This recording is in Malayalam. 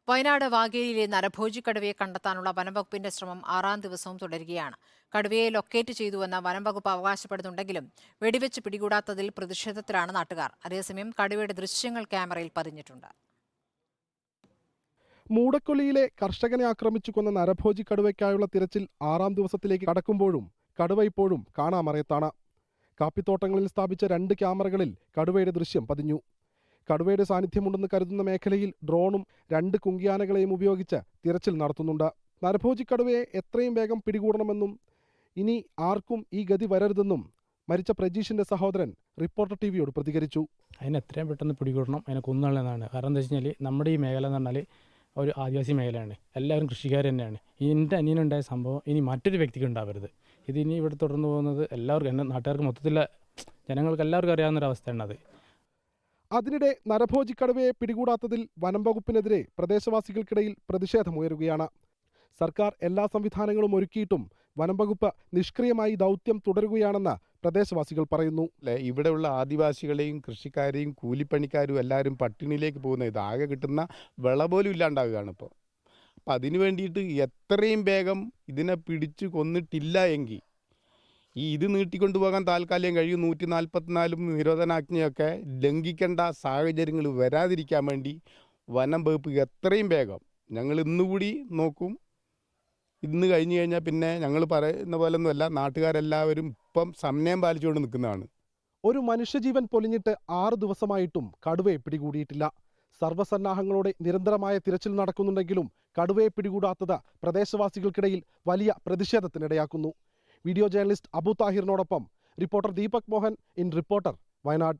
വയനാട് വാഗേരിയിലെ നരഭോജി കടുവയെ കണ്ടെത്താനുള്ള വനംവകുപ്പിന്റെ ശ്രമം 6ാം ദിവസവും തുടരുകയാണ്. കടുവയെ ലൊക്കേറ്റ് ചെയ്തുവെന്ന് വനംവകുപ്പ് അവകാശപ്പെടുന്നുണ്ടെങ്കിലും വെടിവെച്ച് പിടികൂടാത്തതിൽ പ്രതിഷേധത്തിലാണ് നാട്ടുകാർ. അതേസമയം കടുവയുടെ ദൃശ്യങ്ങൾ ക്യാമറയിൽ പതിഞ്ഞിട്ടുണ്ട്. മൂടക്കൊല്ലിയിലെ കർഷകനെ ആക്രമിച്ചു കൊന്ന നരഭോജി കടുവയ്ക്കായുള്ള തിരച്ചിൽ 6ാം ദിവസത്തിലേക്ക് കടക്കുമ്പോഴും കടുവ ഇപ്പോഴും കാണാമറയത്താണ്. കാപ്പിത്തോട്ടങ്ങളിൽ സ്ഥാപിച്ച 2 ക്യാമറകളിൽ കടുവയുടെ ദൃശ്യം പതിഞ്ഞു. കടുവയുടെ സാന്നിധ്യമുണ്ടെന്ന് കരുതുന്ന മേഖലയിൽ ഡ്രോണും 2 കുങ്കിയാനകളെയും ഉപയോഗിച്ച് തിരച്ചിൽ നടത്തുന്നുണ്ട്. നരഭോജി കടുവയെ എത്രയും വേഗം പിടികൂടണമെന്നും ഇനി ആർക്കും ഈ ഗതി വരരുതെന്നും മരിച്ച പ്രജീഷിന്റെ സഹോദരൻ റിപ്പോർട്ടർ ടിവിയോട് പ്രതികരിച്ചു. അതിനെ എത്രയും പെട്ടെന്ന് പിടികൂടണം, അതിനെ കൊന്നുകളയെന്നാണ്. കാരണം എന്താ വെച്ച് കഴിഞ്ഞാൽ നമ്മുടെ ഈ മേഖല എന്ന് പറഞ്ഞാൽ ഒരു ആദിവാസി മേഖലയാണ്. എല്ലാവരും കൃഷിക്കാർ തന്നെയാണ്. എൻ്റെ അനിയനുണ്ടായ സംഭവം ഇനി മറ്റൊരു വ്യക്തിക്ക് ഉണ്ടാവരുത്. ഇതിനി ഇവിടെ തുടർന്ന് പോകുന്നത് എല്ലാവർക്കും, എൻ്റെ നാട്ടുകാർക്ക് മൊത്തത്തിലുള്ള ജനങ്ങൾക്ക് എല്ലാവർക്കും അറിയാവുന്നൊരവസ്ഥയാണ് അത്. അതിനിടെ നരഭോജി കടുവയെ പിടികൂടാത്തതിൽ വനം വകുപ്പിനെതിരെ പ്രദേശവാസികൾക്കിടയിൽ പ്രതിഷേധമുയരുകയാണ്. സർക്കാർ എല്ലാ സംവിധാനങ്ങളും ഒരുക്കിയിട്ടും വനം വകുപ്പ് നിഷ്ക്രിയമായി ദൗത്യം തുടരുകയാണെന്ന് പ്രദേശവാസികൾ പറയുന്നു. ഇവിടെയുള്ള ആദിവാസികളെയും കൃഷിക്കാരെയും കൂലിപ്പണിക്കാരും എല്ലാവരും പട്ടിണിയിലേക്ക് പോകുന്ന, ഇതാകെ കിട്ടുന്ന വിള പോലും ഇല്ലാണ്ടാവുകയാണ് ഇപ്പോൾ. അപ്പം അതിനു വേണ്ടിയിട്ട് എത്രയും വേഗം ഇതിനെ പിടിച്ച് കൊന്നിട്ടില്ല എങ്കിൽ ഇത് നീട്ടിക്കൊണ്ടുപോകാൻ താൽക്കാലികം കഴിയും. 144 നിരോധനാജ്ഞയൊക്കെ ലംഘിക്കേണ്ട സാഹചര്യങ്ങൾ വരാതിരിക്കാൻ വേണ്ടി വനം വകുപ്പ് എത്രയും വേഗം, ഞങ്ങൾ ഇന്നുകൂടി നോക്കും. ഇന്ന് കഴിഞ്ഞു കഴിഞ്ഞാൽ പിന്നെ ഞങ്ങൾ പറയുന്ന പോലൊന്നുമല്ല, നാട്ടുകാരെല്ലാവരും ഇപ്പം സമയം പാലിച്ചുകൊണ്ട് നിൽക്കുന്നതാണ്. ഒരു മനുഷ്യജീവൻ പൊലിഞ്ഞിട്ട് 6 ദിവസമായിട്ടും കടുവയെ പിടികൂടിയിട്ടില്ല. സർവ്വസന്നാഹങ്ങളോടെ നിരന്തരമായ തിരച്ചിൽ നടക്കുന്നുണ്ടെങ്കിലും കടുവയെ പിടികൂടാത്തത് പ്രദേശവാസികൾക്കിടയിൽ വലിയ പ്രതിഷേധത്തിനിടയാക്കുന്നു. വീഡിയോ ജേർണലിസ്റ്റ് അബു താഹിറിനോടൊപ്പം reporter Deepak Mohan in reporter, Wayanad.